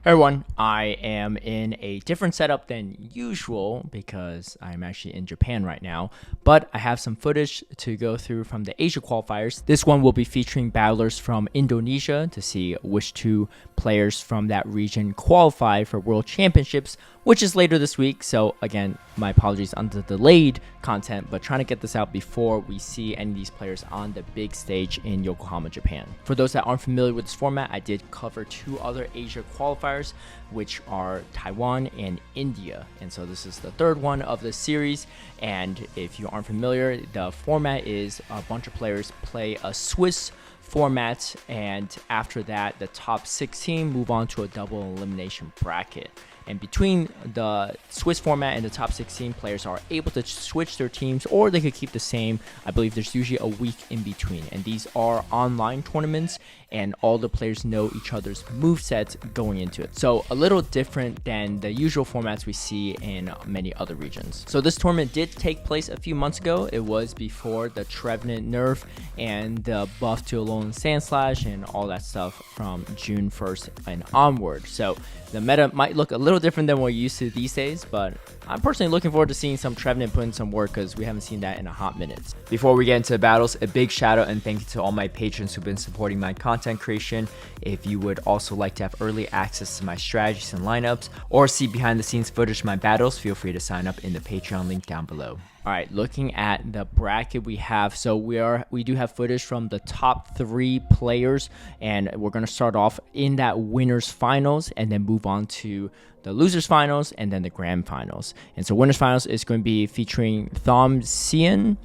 Hey everyone, I am in a different setup than usual because I'm actually in Japan right now, but I have some footage to go through from the Asia qualifiers. This one will be featuring battlers from Indonesia to see which two players from that region qualify for World Championships, which is later this week. So again, my apologies on the delayed content, but trying to get this out before we see any of these players on the big stage in Yokohama, Japan. For those that aren't familiar with this format, I did cover two other Asia qualifiers, which are Taiwan and India. And so this is the third one of the series. And if you aren't familiar, the format is a bunch of players play a Swiss format, and after that, the top 16 move on to a double elimination bracket. And between the Swiss format and the top 16, players are able to switch their teams, or they could keep the same. I believe there's usually a week in between. And these are online tournaments, and all the players know each other's movesets going into it. So a little different than the usual formats we see in many other regions. So this tournament did take place a few months ago. It was before the Trevenant nerf and the buff to Alolan Sandslash and all that stuff from June 1st and onward. So the meta might look a little different than we're used to these days, but I'm personally looking forward to seeing some Trevenant put in some work because we haven't seen that in a hot minute. Before we get into the battles, a big shout out and thank you to all my patrons who've been supporting my content creation. If you would also like to have early access to my strategies and lineups, or see behind the scenes footage of my battles, feel free to sign up in the Patreon link down below. All right, looking at the bracket we have, so we do have footage from the top 3 players, and we're going to start off in that winners finals and then move on to the losers finals and then the grand finals. And so winners finals is going to be featuring Thom Sian.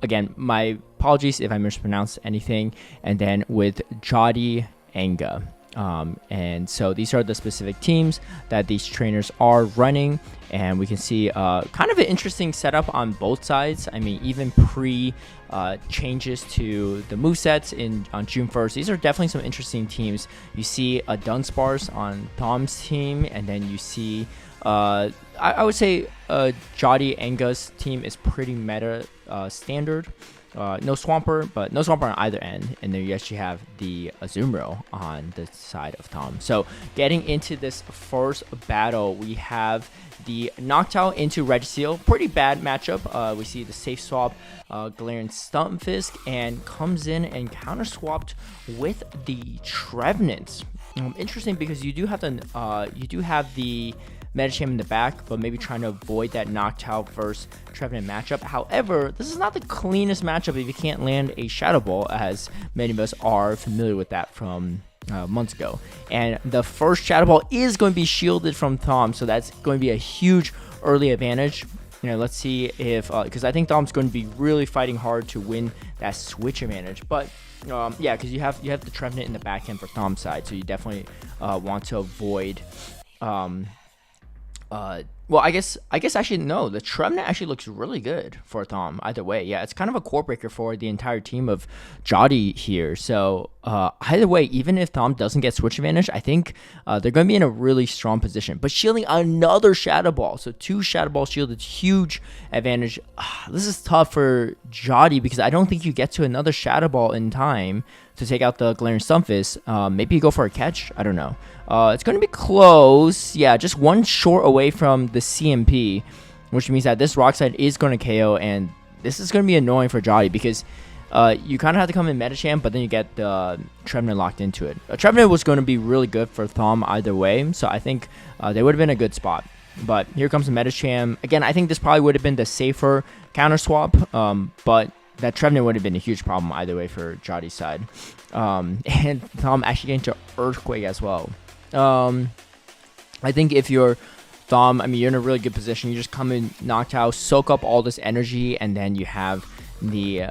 Again, my apologies if I mispronounced anything. And then with Jody Anga. And so these are the specific teams that these trainers are running, and we can see kind of an interesting setup on both sides. I mean, even pre changes to the movesets on June 1st, these are definitely some interesting teams. You see a Dunsparce on Thom's team, and then you see I would say Jody Anga's team is pretty meta standard. No Swampert, but no Swampert on either end. And then you actually have the Azumarill on the side of Thom. So getting into this first battle, we have the Noctowl into Registeel. Pretty bad matchup. We see the safe swap Galarian Stunfisk and comes in and counter swapped with the Trevenant. Interesting because you do have the Medicham in the back, but maybe trying to avoid that Noctowl versus Trevenant matchup. However, this is not the cleanest matchup if you can't land a Shadow Ball, as many of us are familiar with that from months ago. And the first Shadow Ball is going to be shielded from Thom, so that's going to be a huge early advantage. You know, let's see if because I think Thom's going to be really fighting hard to win that switch advantage. But yeah, because you have the Trevenant in the back end for Thom's side, so you definitely want to avoid. Well, I guess actually no. The Trevenant actually looks really good for Thom either way. Yeah, it's kind of a core breaker for the entire team of Jody here. So either way, even if Thom doesn't get switch advantage, I think they're going to be in a really strong position. But shielding another Shadow Ball, so 2 Shadow Ball shielded, huge advantage. This is tough for Jody because I don't think you get to another Shadow Ball in time to take out the Galarian Stunfisk. Maybe you go for a catch. I don't know. It's going to be close. Yeah, just one short away from the CMP, which means that this Rock Slide is going to KO, and this is going to be annoying for Jody because you kind of have to come in Medicham, but then you get the Trevenant locked into it. Trevenant was going to be really good for Thom either way, so I think they would have been a good spot. But here comes the Medicham. Again, I think this probably would have been the safer counter swap, but that Trevenant would have been a huge problem either way for Jody's side. And Thom actually getting to Earthquake as well. I think if you're Thom, I mean, you're in a really good position. You just come in Noctowl, soak up all this energy, and then you have the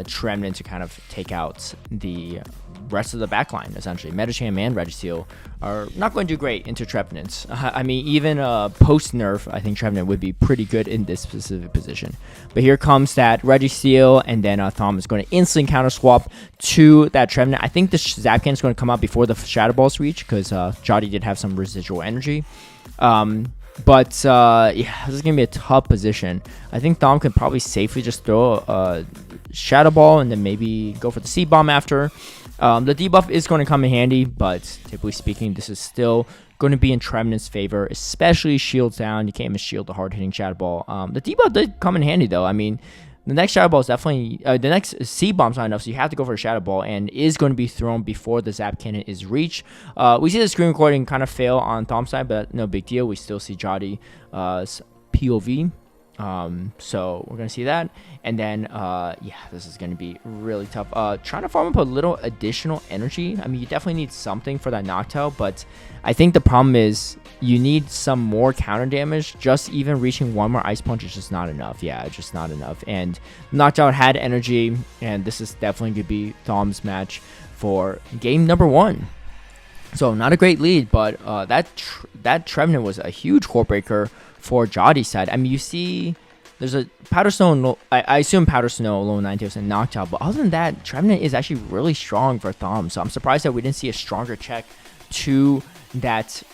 Trevenant to kind of take out the rest of the backline, essentially. Medicham and Registeel are not going to do great into Trevenant. I mean, even post-nerf, I think Trevenant would be pretty good in this specific position. But here comes that Registeel, and then Thom is going to instantly counter-swap to that Trevenant. I think the Zapcan is going to come out before the Shadow Balls reach, because Jody did have some residual energy. But yeah, this is gonna be a tough position. I think Thom could probably safely just throw a Shadow Ball and then maybe go for the Seed Bomb after. The debuff is going to come in handy, but typically speaking, this is still going to be in Trevenant's favor, especially shields down. You can't even shield the hard-hitting Shadow Ball. The debuff did come in handy, though. I mean, the next Shadow Ball is definitely... the next Seed Bomb's not enough, so you have to go for a Shadow Ball, and is going to be thrown before the Zap Cannon is reached. We see the screen recording kind of fail on Thom's side, but no big deal. We still see Jotty's POV. So we're gonna see that, and then yeah, this is gonna be really tough. Trying to farm up a little additional energy. I mean, you definitely need something for that Noctowl, but I think the problem is you need some more counter damage. Just even reaching one more Ice Punch is just not enough. Yeah, it's just not enough. And Noctowl had energy, and this is definitely gonna be Thom's match for game number 1. So not a great lead, but that Trevenant was a huge core breaker for Jotty's side. I mean, you see there's a Powder Snow, I assume Powder Snow, Low Ninetales, and Noctowl, but other than that, Trevenant is actually really strong for Thom, so I'm surprised that we didn't see a stronger check to that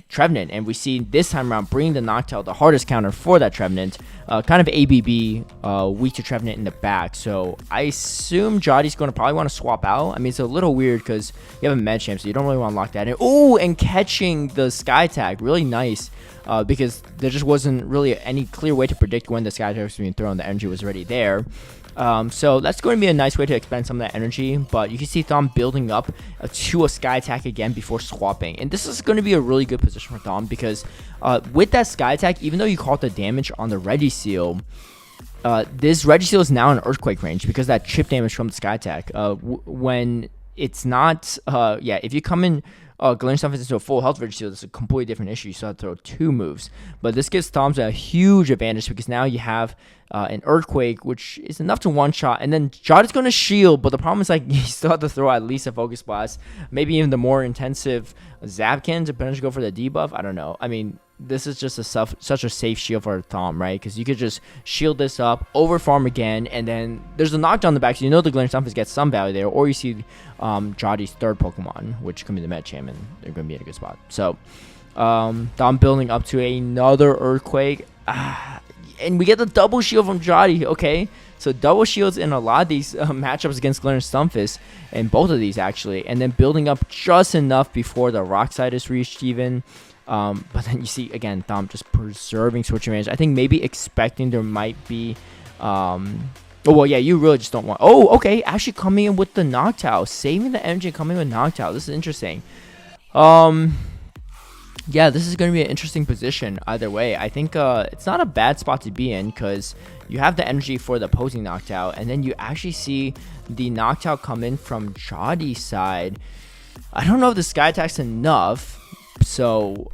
Trevenant, and we see this time around bringing the Noctowl, the hardest counter for that Trevenant, kind of ABB, weak to Trevenant in the back, so I assume Jotty's going to probably want to swap out. I mean, it's a little weird because you have a Medicham, so you don't really want to lock that in. Oh, and catching the Sky Tag, really nice, because there just wasn't really any clear way to predict when the Sky Tag was being thrown. The energy was already there. So that's going to be a nice way to expend some of that energy, but you can see Thom building up to a Sky Attack again before swapping, and this is going to be a really good position for Thom because with that Sky Attack, even though you caught the damage on the Regiseal, this Regiseal is now in Earthquake range because that chip damage from the Sky Attack. When it's not, yeah, if you come in Galarian Stunfisk into a full health Regiseal, that's a completely different issue. You still have to throw 2 moves. But this gives Thom's a huge advantage because now you have an Earthquake, which is enough to one-shot. And then Jotty's going to shield, but the problem is like you still have to throw at least a Focus Blast. Maybe even the more intensive Zapkin to potentially go for the debuff. I don't know. I mean, this is just such a safe shield for Thom, right? Because you could just shield this up, over farm again, and then there's a knockdown in the back, so you know the Galarian Stunfisk gets some value there, or you see Jotty's third Pokemon, which can be the Medicham, and they're going to be in a good spot. So, Thom building up to another Earthquake, and we get the double shield from Jotty, okay? So double shields in a lot of these matchups against Galarian Stunfisk, and both of these actually, and then building up just enough before the Rock Side is reached even. But then you see, again, Thom just preserving switching range. I think maybe expecting there might be... oh, well, yeah, you really just don't want... Oh, okay, actually coming in with the Noctowl. Saving the energy and coming in with Noctowl. This is interesting. Yeah, this is going to be an interesting position either way. I think it's not a bad spot to be in because you have the energy for the opposing Noctowl, and then you actually see the Noctowl come in from Jotty's side. I don't know if the Sky Attack's enough. So,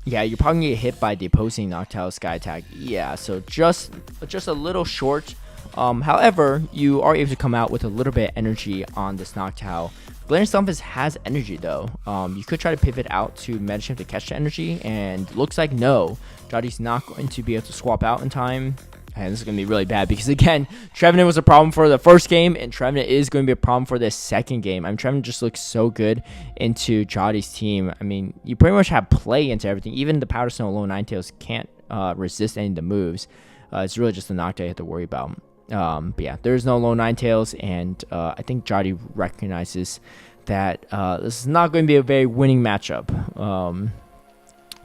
yeah, you're probably going to get hit by the opposing Noctowl Sky Attack. Yeah, so just a little short. However, you are able to come out with a little bit of energy on this Noctowl. Galarian Stunfisk has energy, though. You could try to pivot out to Medicham to catch the energy, and looks like no. Jotty's not going to be able to swap out in time. And this is going to be really bad because, again, Trevenant was a problem for the first game, and Trevenant is going to be a problem for the second game. I mean, Trevenant just looks so good into Jotty's team. I mean, you pretty much have play into everything. Even the Powder Snow Low Ninetales can't resist any of the moves. It's really just the Noctowl you have to worry about. But yeah, there's no Low Ninetales, and I think Jotty recognizes that this is not going to be a very winning matchup.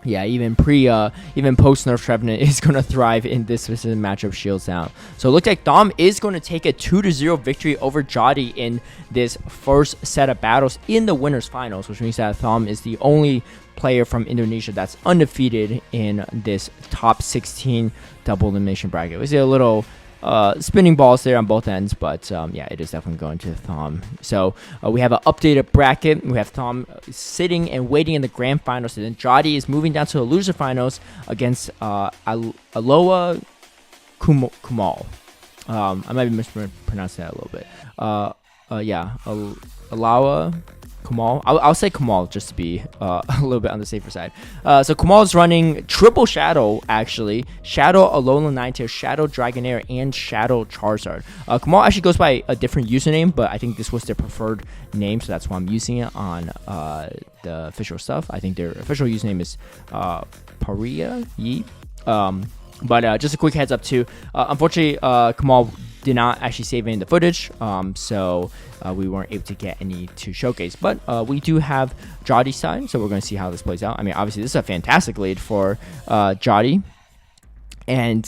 Yeah, even post nerf Trevenant is going to thrive in this specific matchup, shields down. So it looks like Thom is going to take a 2-0 victory over Jotty in this first set of battles in the winners finals, which means that Thom is the only player from Indonesia that's undefeated in this top 16 double elimination bracket. We see a little spinning balls there on both ends, but yeah, it is definitely going to Thom. So we have an updated bracket. We have Thom sitting and waiting in the grand finals, and then Jotty is moving down to the loser finals against Aloha Kumal. I might be mispronouncing that a little bit. Yeah, Aloha Kamal. I'll say Kamal just to be a little bit on the safer side. So Kamal's running triple Shadow, actually. Shadow Alolan Ninetales, Shadow Dragonair, and Shadow Charizard. Kamal actually goes by a different username, but I think this was their preferred name, so that's why I'm using it on the official stuff. I think their official username is Paria Yi. But just a quick heads up too. Unfortunately, Kamal did not actually save any of the footage, so we weren't able to get any to showcase. But we do have Jotty's side, so we're going to see how this plays out. I mean, obviously, this is a fantastic lead for Jotty. And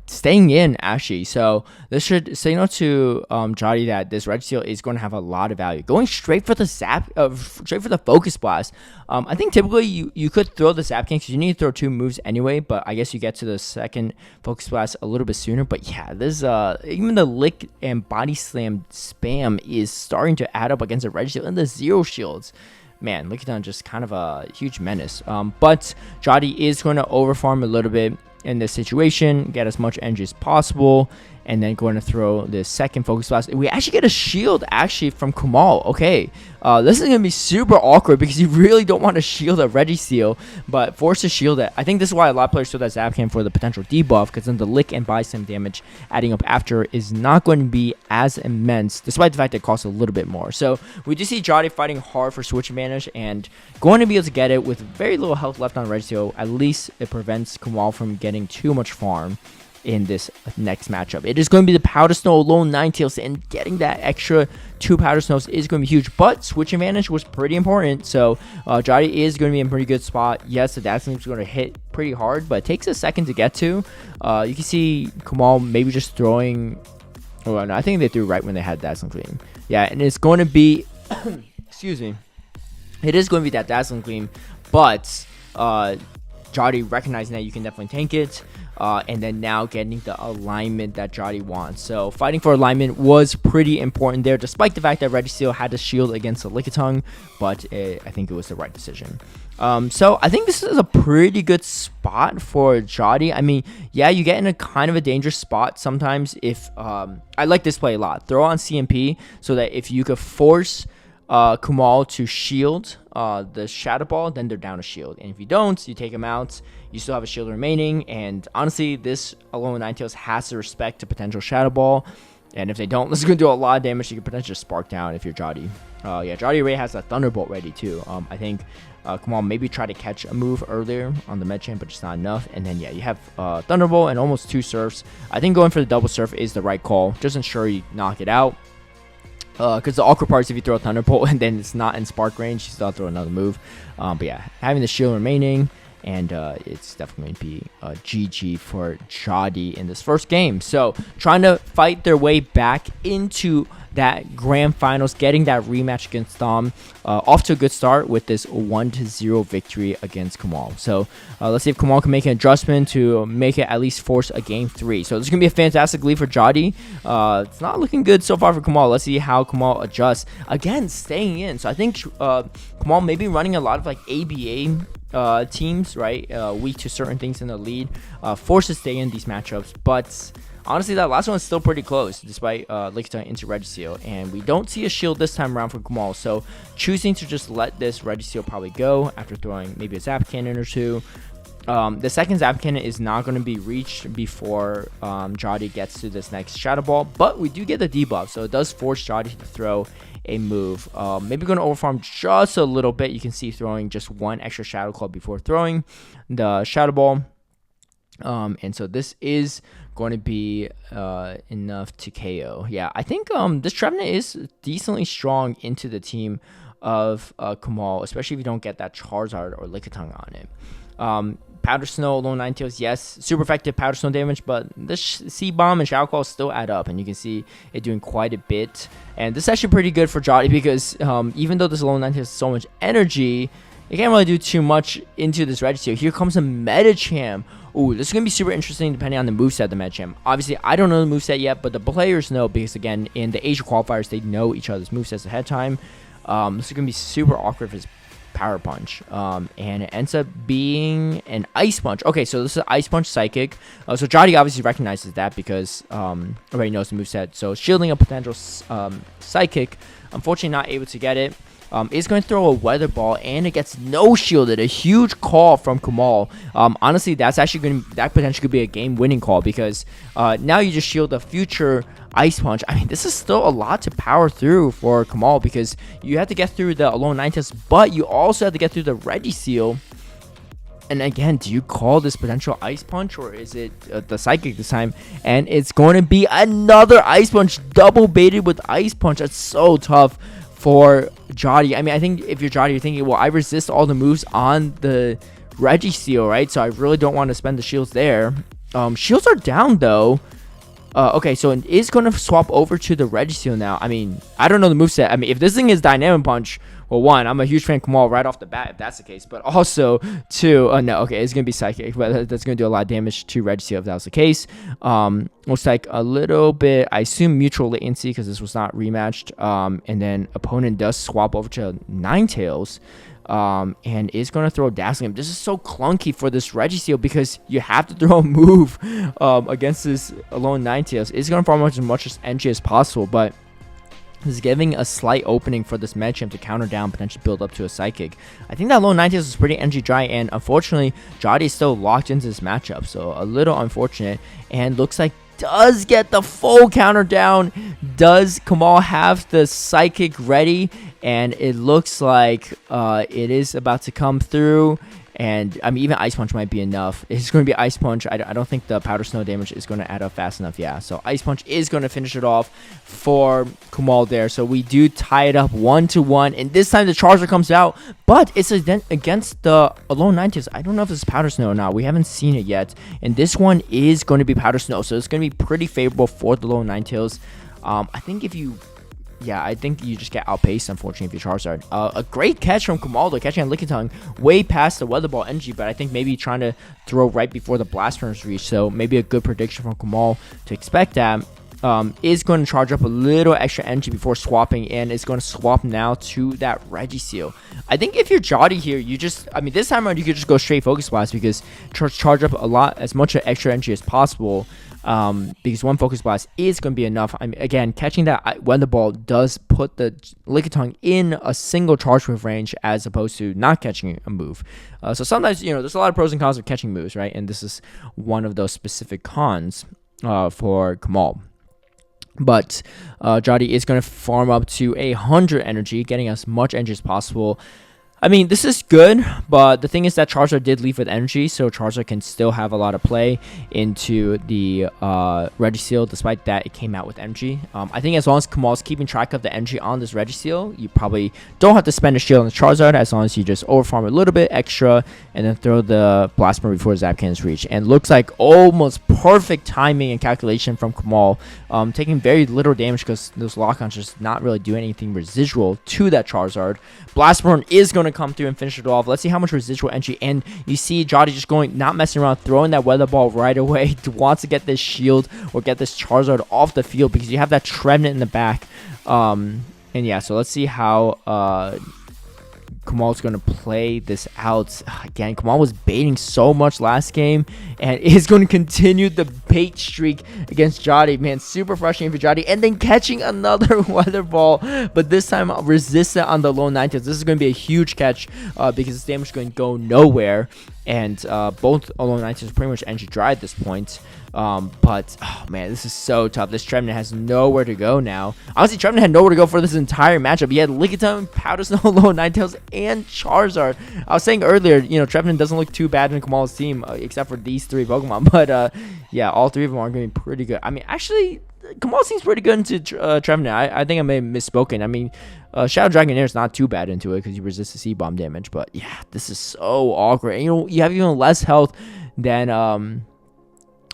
staying in, actually. So this should signal to Jotty that this Registeel is going to have a lot of value. Going straight for the Zap, straight for the Focus Blast. I think typically you could throw the Zap King because you need to throw 2 moves anyway. But I guess you get to the second Focus Blast a little bit sooner. But yeah, this even the Lick and Body Slam spam is starting to add up against the Registeel and the Zero Shields. Man, Lickitung just kind of a huge menace. But Jotty is going to overfarm a little bit in this situation, get as much energy as possible, and then going to throw the second Focus Blast. We actually get a shield actually from Kamal. Okay, this is going to be super awkward because you really don't want to shield a Registeel, but force to shield it. I think this is why a lot of players throw that Zapcam for the potential debuff, because then the Lick and Body Slam damage adding up after is not going to be as immense, despite the fact that it costs a little bit more. So we do see Jotty fighting hard for switch advantage and going to be able to get it with very little health left on Registeel. At least it prevents Kamal from getting too much farm in this next matchup. It is going to be the Powder Snow Alolan Ninetales, and getting that extra 2 Powder Snows is going to be huge, but switch advantage was pretty important, so Jotty is going to be in a pretty good spot. Yes, the Dazzling is going to hit pretty hard, but it takes a second to get to. You can see Kamal maybe just throwing, oh no, I think they threw right when they had Dazzling Gleam. Yeah, and it's going to be excuse me, it is going to be that Dazzling Gleam, but Jotty recognizing that you can definitely tank it, and then now getting the alignment that Jotty wants. So fighting for alignment was pretty important there, despite the fact that Registeel had to shield against the Lickitung, but I think it was the right decision. So I think this is a pretty good spot for Jotty. I mean, yeah, you get in a kind of a dangerous spot sometimes if I like this play a lot. Throw on CMP so that if you could force Kamal to shield the Shadow Ball, then they're down a shield. And if you don't, you take them out, you still have a shield remaining. And honestly, this Alolan Ninetales has to respect a potential Shadow Ball. And if they don't, this is going to do a lot of damage. You can potentially spark down if you're Jotty. Yeah, Jotty already has a Thunderbolt ready too. I think Kamal maybe try to catch a move earlier on the Medchain, but just not enough. And then yeah, you have Thunderbolt and almost 2 Surfs. I think going for the double Surf is the right call. Just ensure you knock it out. Because the awkward part is if you throw a Thunderbolt and then it's not in spark range, you still have to throw another move. But yeah, having the shield remaining, and it's definitely going to be a GG for Jotty in this first game. So trying to fight their way back into that grand finals, getting that rematch against Dom. Off to a good start with this 1-0 victory against Kamal. So let's see if Kamal can make an adjustment to make it at least force a game 3. So this is going to be a fantastic lead for Jotty. It's not looking good so far for Kamal. Let's see how Kamal adjusts. Again, staying in. So I think Kamal may be running a lot of like ABA teams, right? Weak to certain things in the lead. Forced to stay in these matchups, but honestly, that last one is still pretty close, despite Lickitung into Registeel. And we don't see a shield this time around for Kamal, so choosing to just let this Registeel probably go after throwing maybe a Zap Cannon or 2. The second Zap Cannon is not going to be reached before Jotty gets to this next Shadow Ball, but we do get the debuff, so it does force Jotty to throw a move. Maybe going to overfarm just a little bit. You can see throwing just 1 extra Shadow Claw before throwing the Shadow Ball. And so this is going to be enough to KO. Yeah, I think this Trevenant is decently strong into the team of Kamal, especially if you don't get that Charizard or Lickitung on it. Powder Snow, Alolan Ninetales, yes, super effective Powder Snow damage, but this C-Bomb and Shadow Claw still add up, and you can see it doing quite a bit. And this is actually pretty good for Jotty because even though this Alolan Ninetales has so much energy, it can't really do too much into this Registeel. Here comes a Medicham. Ooh, this is going to be super interesting depending on the moveset of the Medicham. Obviously, I don't know the moveset yet, but the players know because, again, in the Asia qualifiers, they know each other's movesets ahead of time. This is going to be super awkward if it's Power Punch, and it ends up being an Ice Punch. Okay, so this is Ice Punch Psychic. So Jody obviously recognizes that because already knows the moveset. So shielding a potential Psychic, unfortunately not able to get it. Is going to throw a Weather Ball, and it gets no shielded. A huge call from Kamal. Honestly, that's actually that potentially could be a game-winning call, because now you just shield a future Ice Punch. I mean, this is still a lot to power through for Kamal, because you have to get through the Alolan Ninetales, but you also have to get through the Regiseal. And again, do you call this potential Ice Punch, or is it the Psychic this time? And it's going to be another Ice Punch, double baited with Ice Punch. That's so tough for Jody. I mean, I think if you're Jody, you're thinking, well, I resist all the moves on the Regiseal, right? So I really don't want to spend the shields there. Shields are down, though. Okay, so it is going to swap over to the Regiseal now. I mean, I don't know the moveset. I mean, if this thing is Dynamic Punch, well, one, I'm a huge fan of Kamal right off the bat, if that's the case. But also, two, no, okay, it's going to be Psychic. But that's going to do a lot of damage to Regiseal if that was the case. Looks like a little bit, I assume, mutual latency, because this was not rematched. And then opponent does swap over to Ninetales. And is going to throw Dazzling. This is so clunky for this Regiseal, because you have to throw a move against this Alolan Ninetales. It's going to farm as much energy as possible, but is giving a slight opening for this Medicham to counter down, potentially build up to a Psychic. I think that Alolan Ninetales is pretty energy dry, and unfortunately, Jody is still locked into this matchup, so a little unfortunate. And looks like does get the full counter down. Does Kamal have the Psychic ready? And it looks like it is about to come through. And I mean, even Ice Punch might be enough. It's going to be Ice Punch. I don't think the Powder Snow damage is going to add up fast enough. Yeah, so Ice Punch is going to finish it off for Kamal there. So we do tie it up 1-1. And this time the Charizard comes out, but it's against the Alolan Ninetales. I don't know if it's Powder Snow or not. We haven't seen it yet. And this one is going to be Powder Snow. So it's going to be pretty favorable for the Alolan Ninetales. I think if you... Yeah, I think you just get outpaced, unfortunately, if you Charizard. A great catch from Kamaldo, catching a Lickitung way past the Weather Ball energy, but I think maybe trying to throw right before the Blast Furnace reach, so maybe a good prediction from Kamal to expect that. Is going to charge up a little extra energy before swapping, and is going to swap now to that Regiseal. I think if you're Jody here, you just, I mean, this time around, you could just go straight Focus Blast, because charge up as much extra energy as possible. Because one Focus Blast is going to be enough. I mean, again, catching that Weather Ball does put the Lickitung in a single charge move range, as opposed to not catching a move. So sometimes, there's a lot of pros and cons of catching moves, right? And this is one of those specific cons for Kamal. But Jody is going to farm up to 100 energy, getting as much energy as possible. I mean, this is good, but the thing is that Charizard did leave with energy, so Charizard can still have a lot of play into the Regiseal, despite that it came out with energy. I think as long as Kamal's keeping track of the energy on this Regiseal, you probably don't have to spend a shield on the Charizard, as long as you just overfarm a little bit extra, and then throw the Blast Burn before Zap Cannon's reach. And looks like almost perfect timing and calculation from Kamal, taking very little damage, because those lock-ons just not really doing anything residual to that Charizard. Blast Burn is going to come through and finish it off. Let's see how much residual energy. And you see Jody just going, not messing around, throwing that Weather Ball right away. Wants to get this shield or get this Charizard off the field, because you have that Trevenant in the back. And yeah, so let's see how Kamal's going to play this out. Again, Kamal was baiting so much last game, and is going to continue the bait streak against Jody. Man, super frustrating for Jody. And then catching another Weather Ball, but this time resistant on the Alolan Ninetales. This is going to be a huge catch, because this damage is going to go nowhere. And both Alolan Ninetales are pretty much energy dry at this point. But, oh man, this is so tough. This Trevenant has nowhere to go now. Honestly, Trevenant had nowhere to go for this entire matchup. He had Lickitung, Powder Snow, Alolan Ninetales, and Charizard. I was saying earlier, Trevenant doesn't look too bad in Kamal's team, except for these three Pokemon. But, yeah, all three of them are going to be pretty good. I mean, actually, Kamal seems pretty good into Trevenant. I think I may have misspoken. I mean, Shadow Dragonair is not too bad into it, because you resist the C-Bomb damage. But, yeah, this is so awkward. And, you have even less health than...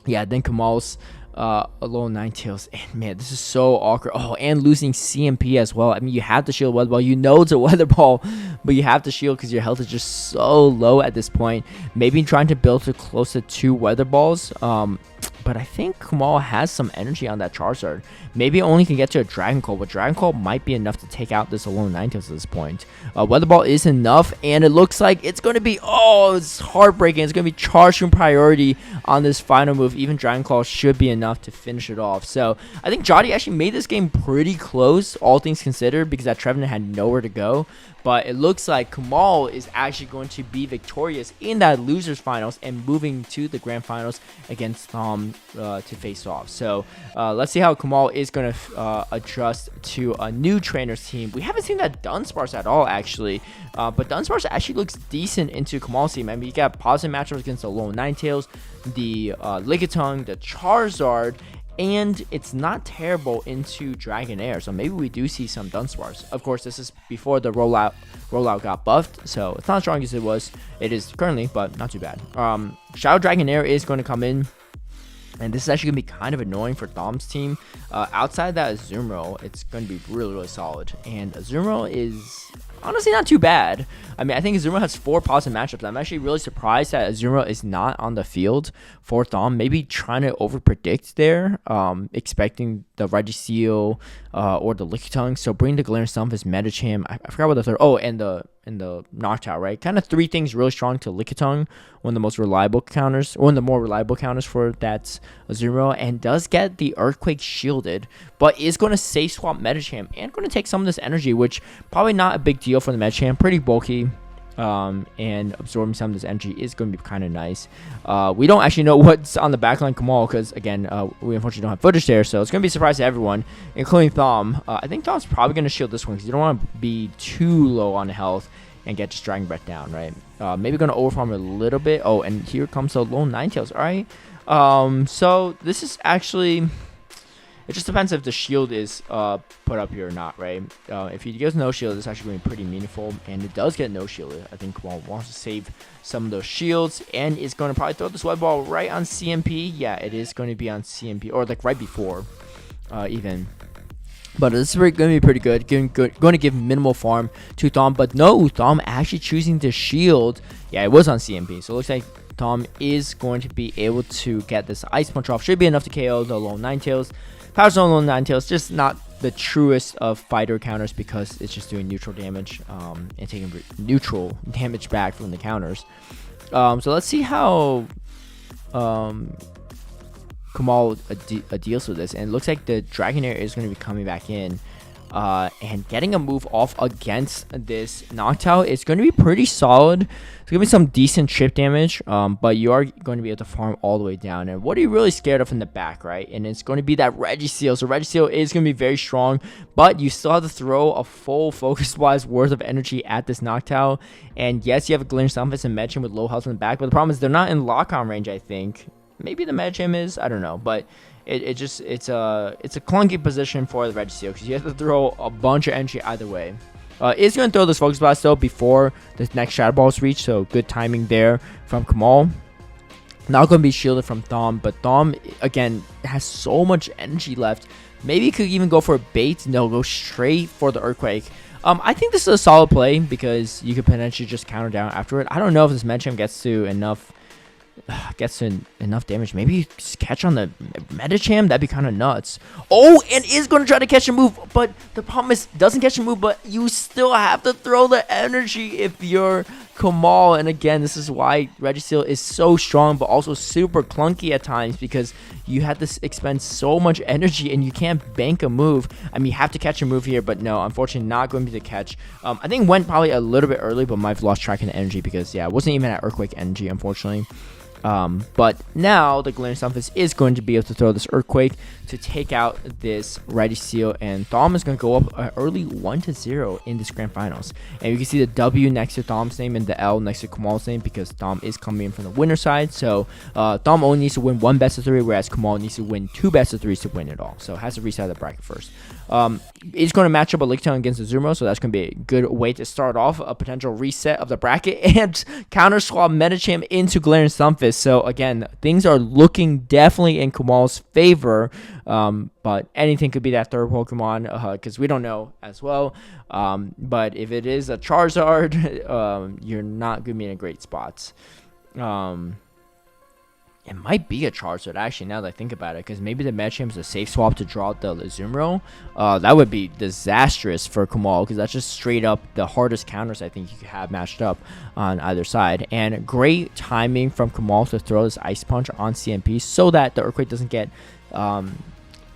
then Kamal's Alolan Ninetales. And man, this is so awkward. Oh, and losing CMP as well. I mean, you have to shield Weather Ball. It's a Weather Ball, but you have to shield because your health is just so low at this point. Maybe trying to build to close to 2 Weather Balls. But I think Kamal has some energy on that Charizard. Maybe only can get to a Dragon Claw, but Dragon Claw might be enough to take out this Alolan Ninetales at this point. Weather Ball is enough, and it looks like it's going to be, oh, it's heartbreaking. It's going to be Charge Room priority on this final move. Even Dragon Claw should be enough to finish it off. So I think Jody actually made this game pretty close, all things considered, because that Trevenant had nowhere to go. But it looks like Kamal is actually going to be victorious in that losers finals and moving to the grand finals against Thom to face off. So let's see how Kamal is going to adjust to a new trainer's team. We haven't seen that Dunsparce at all, actually. But Dunsparce actually looks decent into Kamal's team. I mean, you got positive matchups against the Alolan Ninetales, the Lickitung, the Charizard, and it's not terrible into Dragonair, so maybe we do see some Dunsparce. Of course, this is before the rollout got buffed, so it's not as strong as it is currently, but not too bad. Shadow Dragonair is going to come in, and this is actually going to be kind of annoying for Thom's team. Outside that Azumarill, it's going to be really, really solid, and Azumarill is honestly not too bad. I mean, I think Azumarill has 4 positive matchups. I'm actually really surprised that Azumarill is not on the field for Thom. Maybe trying to overpredict there, expecting the Registeel or the Lickitung. So bring the Galarian Stunfisk, Medicham. I forgot what the third. Oh, and the Noctowl, right? Kind of 3 things really strong to Lickitung. One of the most reliable counters, one of the more reliable counters for that Azumarill, and does get the Earthquake shielded, but is going to safe swap Medicham and going to take some of this energy, which probably not a big deal for the Medicham. Pretty bulky. And absorbing some of this energy is going to be kind of nice. We don't actually know what's on the backline Kamal because, again, we unfortunately don't have footage there, so it's going to be a surprise to everyone, including Thom. I think Thom's probably going to shield this one because you don't want to be too low on health and get just Dragon Breath down, right? Maybe going to overfarm a little bit. Oh, and here comes the Alolan Ninetales. All right. So this is actually... It just depends if the shield is put up here or not, right? If he gets no shield, it's actually going to be pretty meaningful. And it does get no shield. I think Kamal wants to save some of those shields. And is going to probably throw this Weather Ball right on CMP. Yeah, it is going to be on CMP. Or like right before even. But this is going to be pretty good. Going to give minimal farm to Thom. But no, Thom actually choosing to shield. Yeah, it was on CMP. So it looks like Thom is going to be able to get this Ice Punch off. Should be enough to KO the Alolan Ninetales. Power Stone Alolan Ninetales, just not the truest of fighter counters because it's just doing neutral damage and taking neutral damage back from the counters. So let's see how Kamal deals with this. And it looks like the Dragonair is going to be coming back in. And getting a move off against this Noctowl is going to be pretty solid. It's going to be some decent chip damage, but you are going to be able to farm all the way down. And what are you really scared of in the back, right? And it's going to be that Registeel. So Registeel is going to be very strong, but you still have to throw a full Focus-wise worth of energy at this Noctowl. And yes, you have a Galarian Stunfisk and Medicham with low health in the back, but the problem is they're not in lock-on range, I think. Maybe the Medicham is, I don't know, but it's a clunky position for the Registeel because you have to throw a bunch of energy either way. It's going to throw this Focus Blast though before the next Shadow Ball is reached, so good timing there from Kamal. Not going to be shielded from Thom, but Thom again has so much energy left. Maybe he could even go for a bait. No, go straight for the Earthquake. I think this is a solid play because you could potentially just counter down after it. I don't know if this Medicham gets to enough damage. Maybe just catch on the Medicham. That'd be kind of nuts. Oh, and is going to try to catch a move, but the problem is doesn't catch a move, but you still have to throw the energy if you're Kamal. And again, this is why Registeel is so strong, but also super clunky at times because you have to expend so much energy and you can't bank a move. I mean, you have to catch a move here, but no, unfortunately, not going to be the catch. I think went probably a little bit early, but might have lost track of the energy because, yeah, it wasn't even at Earthquake energy, unfortunately. But now the Galarian Stunfisk is going to be able to throw this Earthquake to take out this Registeel, and Thom is going to go up early 1-0 in this grand finals. And you can see the W next to Thom's name and the L next to Kamal's name because Thom is coming in from the winner side. So Thom only needs to win 1 best of 3, whereas Kamal needs to win 2 best of 3s to win it all. So has to reset the bracket first. It's going to match up a Lickitung against Azumarill, so that's going to be a good way to start off a potential reset of the bracket and counter swap Medicham into Galarian Stunfisk. So again, things are looking definitely in Kamal's favor, but anything could be that third Pokemon because we don't know as well. But if it is a Charizard, you're not going to be in a great spot. It might be a Charizard, actually, now that I think about it, because maybe the Medicham is a safe swap to draw out the Azumarill. That would be disastrous for Kamal, because that's just straight up the hardest counters I think you could have matched up on either side. And great timing from Kamal to throw this Ice Punch on CMP so that the Earthquake doesn't get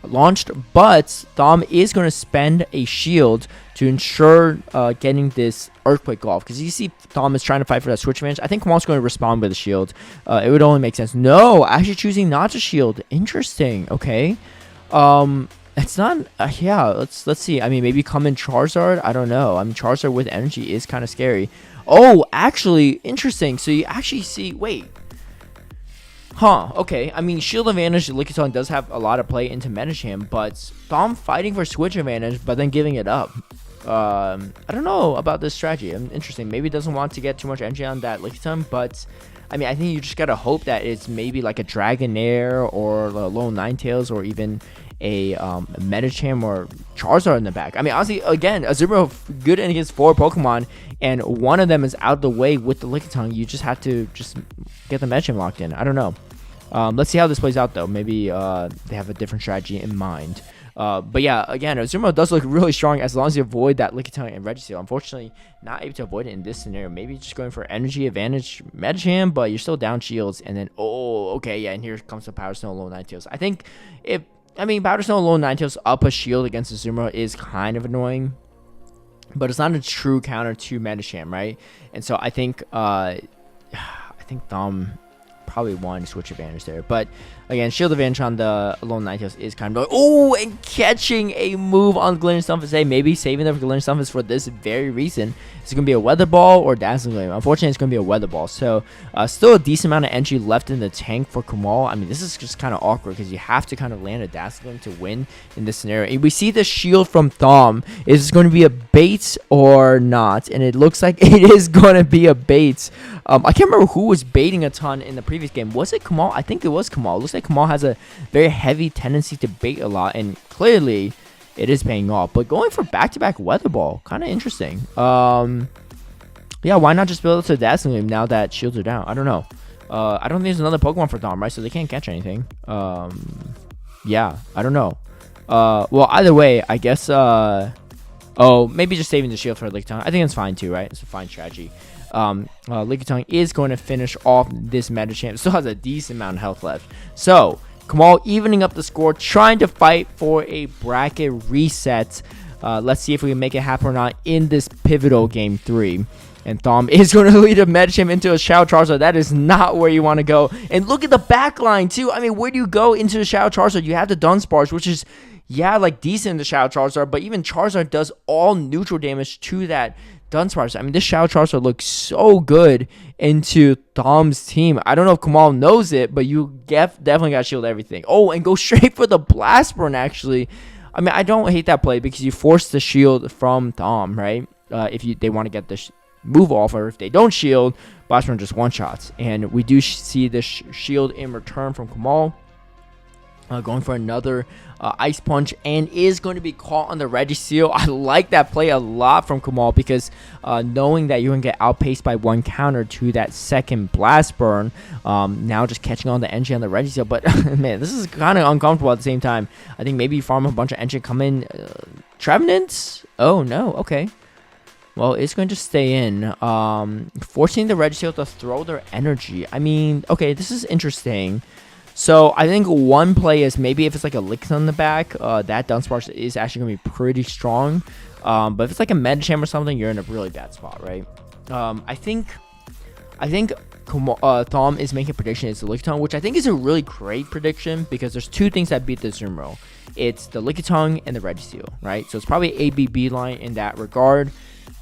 launched, but Thom is going to spend a shield to ensure getting this Earthquake off, because you see Thom is trying to fight for that switch advantage. I think Kamal's going to respond with a shield. It would only make sense. No, actually choosing not to shield. Interesting. Okay. It's not yeah, let's see. I mean, maybe come in Charizard. I don't know. I mean, Charizard with energy is kind of scary. Oh, actually interesting. So you actually see, wait, okay. I mean, shield advantage, Lickitung does have a lot of play into Medicham, but Thom fighting for switch advantage, but then giving it up. I don't know about this strategy. Interesting. Maybe doesn't want to get too much energy on that Lickitung, but I mean, I think you just gotta hope that it's maybe like a Dragonair or a Lone Ninetales or even a Medicham or Charizard in the back. I mean, honestly, again, Azumarill good against 4 Pokemon, and one of them is out of the way with the Lickitung. You just have to just get the Medicham locked in. I don't know. Let's see how this plays out, though. Maybe they have a different strategy in mind. But yeah, again, Azumarill does look really strong as long as you avoid that Lickitung and Registeel. Unfortunately, not able to avoid it in this scenario. Maybe just going for energy advantage Medicham, but you're still down shields. And then, okay, yeah, and here comes the Powder Snow Lone Ninetales. I think Powder Snow Lone Ninetales up a shield against Azumarill is kind of annoying, but it's not a true counter to Medicham, right? And so I think Thom probably won switch advantage there, but again, shield advantage on the Lone Ninetales is kind of and catching a move on Glittering Stunfisk. Hey, maybe saving the Glittering Stunfisk for this very reason. It's going to be a Weather Ball or Dazzling Gleam. Unfortunately, it's going to be a Weather Ball. So still a decent amount of energy left in the tank for Kamal. I mean, this is just kind of awkward because you have to kind of land a Dazzling Gleam to win in this scenario. And we see the shield from Thom. Is this going to be a bait or not? And it looks like it is going to be a bait. I can't remember who was baiting a ton in the previous game. Was it Kamal? I think it was Kamal. It looks like Kamal has a very heavy tendency to bait a lot, and clearly it is paying off. But going for back-to-back Weather Ball, kind of interesting. Yeah, why not just build it to Dazzling Gleam now that shields are down? I don't know. I don't think there's another Pokemon for Thom, right? So they can't catch anything. Yeah, I don't know. Well, either way, I guess. Maybe just saving the shield for Lickitung. I think it's fine too, right? It's a fine strategy. Lickitung is going to finish off this Medicham. Still has a decent amount of health left. So Kamal evening up the score, trying to fight for a bracket reset. Let's see if we can make it happen or not in this pivotal game 3. And Thom is going to lead a Medicham into a Shadow Charizard. That is not where you want to go. And look at the back line, too. I mean, where do you go into the Shadow Charizard? You have the Dunsparce, which is, yeah, like decent in the Shadow Charizard. But even Charizard does all neutral damage to that Dunsparce. I mean, this Shadow Charizard looks so good into Thom's team. I don't know if Kamal knows it, but you definitely got to shield everything. Oh, and go straight for the Blast Burn, actually. I mean, I don't hate that play because you force the shield from Thom, right? If they want to get the move off, or if they don't shield, Blast Burn just one-shots. And we do see this shield in return from Kamal. Going for another Ice Punch, and is going to be caught on the Registeel. I like that play a lot from Kamal because knowing that you're going to get outpaced by one counter to that second Blast Burn, now just catching on the energy on the Registeel. But man, this is kind of uncomfortable at the same time. I think maybe farm a bunch of energy, come in. Trevenant? Oh no, okay. Well, it's going to stay in, forcing the Registeel to throw their energy. I mean, okay, this is interesting. So I think one play is maybe if it's like a Lickitung in the back, that Dunsparce is actually going to be pretty strong. But if it's like a Medicham or something, you're in a really bad spot, right? I think Thom is making a prediction it's the Lickitung, which I think is a really great prediction because there's two things that beat the Azumarill. It's the Lickitung and the Registeel, right? So it's probably ABB line in that regard.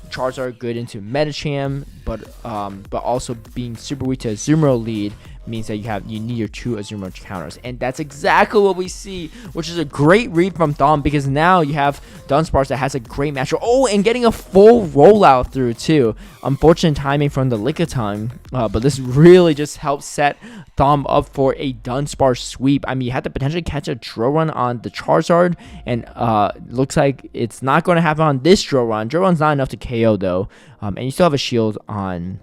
Charizard good into Medicham, but also being super weak to Azumarill lead means that you need your 2 Azumarill counters, and that's exactly what we see, which is a great read from Thom because now you have Dunsparce that has a great matchup. Oh, and getting a full rollout through too. Unfortunate timing from the Lickitung, but this really just helps set Thom up for a Dunsparce sweep. I mean, you have to potentially catch a drill run on the Charizard, and looks like it's not going to happen on this drill run. Drill run's not enough to KO though, and you still have a shield on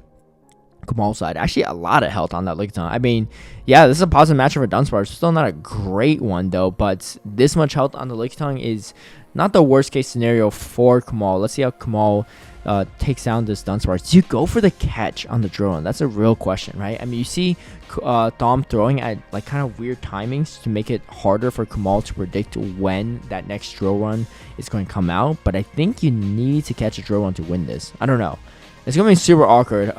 Kamal side. Actually, a lot of health on that Lickitung. I mean, yeah, this is a positive matchup for Dunsparce. Still not a great one, though, but this much health on the Lickitung is not the worst case scenario for Kamal. Let's see how Kamal takes down this Dunsparce. Do you go for the catch on the drone? That's a real question, right? I mean, you see Thom throwing at like kind of weird timings to make it harder for Kamal to predict when that next drill run is going to come out, but I think you need to catch a drill run to win this. I don't know. It's going to be super awkward.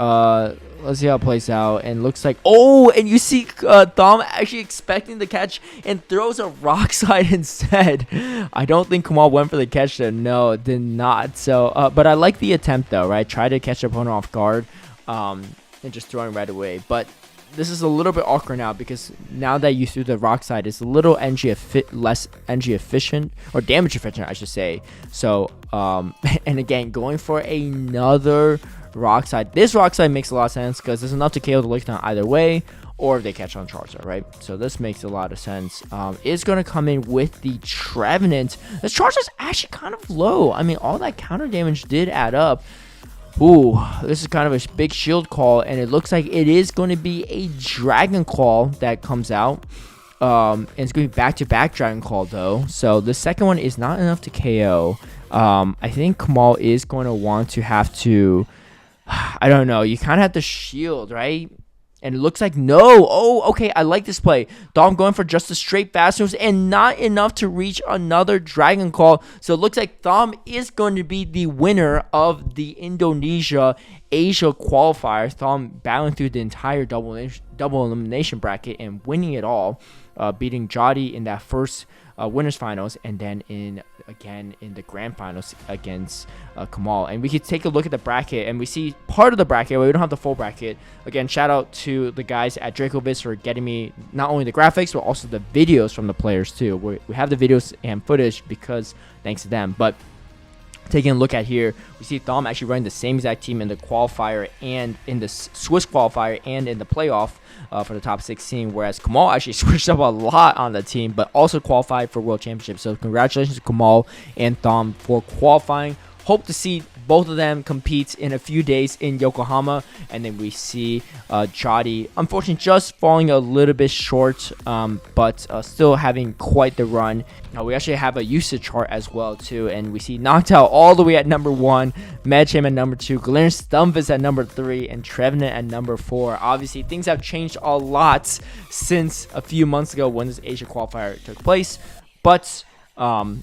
Let's see how it plays out. And looks like... Oh, and you see Thom actually expecting the catch and throws a rock slide instead. I don't think Kamal went for the catch there. No, it did not. So, but I like the attempt, though, right? Try to catch the opponent off guard and just throwing right away. But this is a little bit awkward now because now that you threw the rock slide, it's a little less energy efficient, or damage efficient, I should say. So, and again, going for another rock slide. This rock slide makes a lot of sense because there's enough to KO the Lickitung either way, or if they catch on Charizard, right? So this makes a lot of sense. It's going to come in with the Trevenant. This Charizard's actually kind of low. I mean, all that counter damage did add up. Ooh, this is kind of a big shield call, and it looks like it is going to be a Dragon Claw that comes out. And it's going to be back-to-back Dragon Claw, though. So the second one is not enough to KO. I think Kamal is going to want to have to... I don't know. You kind of have to shield, right? And it looks like no. Oh, okay. I like this play. Thom going for just a straight fast moves and not enough to reach another Dragon Claw. So it looks like Thom is going to be the winner of the Indonesia Asia qualifier. Thom battling through the entire double elimination bracket and winning it all, beating Jody in that first winners finals, and then again in the grand finals against Kamal. And we could take a look at the bracket, and we see part of the bracket. We don't have the full bracket. Again, shout out to the guys at DracoViz for getting me not only the graphics but also the videos from the players too. We have the videos and footage because thanks to them. But taking a look at here, we see Thom actually running the same exact team in the qualifier and in the Swiss qualifier and in the playoff for the top 16, whereas Kamal actually switched up a lot on the team, but also qualified for World Championship. So congratulations to Kamal and Thom for qualifying. Hope to see both of them compete in a few days in Yokohama. And then we see Jody, unfortunately, just falling a little bit short, but still having quite the run. We actually have a usage chart as well, too. And we see Knocked Out all the way at number 1, Medcham at number 2, Galarian Stunfisk at number 3, and Trevenant at number 4. Obviously, things have changed a lot since a few months ago when this Asia qualifier took place. But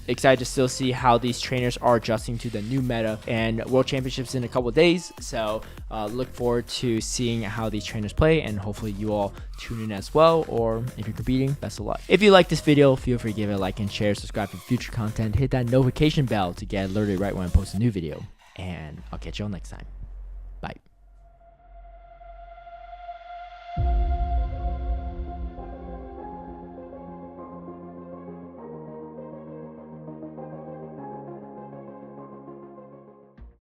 excited to still see how these trainers are adjusting to the new meta and World Championships in a couple of days. So look forward to seeing how these trainers play, and hopefully you all tune in as well. Or if you're competing, best of luck. If you like this video, feel free to give it a like and share, subscribe for future content, hit that notification bell to get alerted right when I post a new video, and I'll catch you all next time.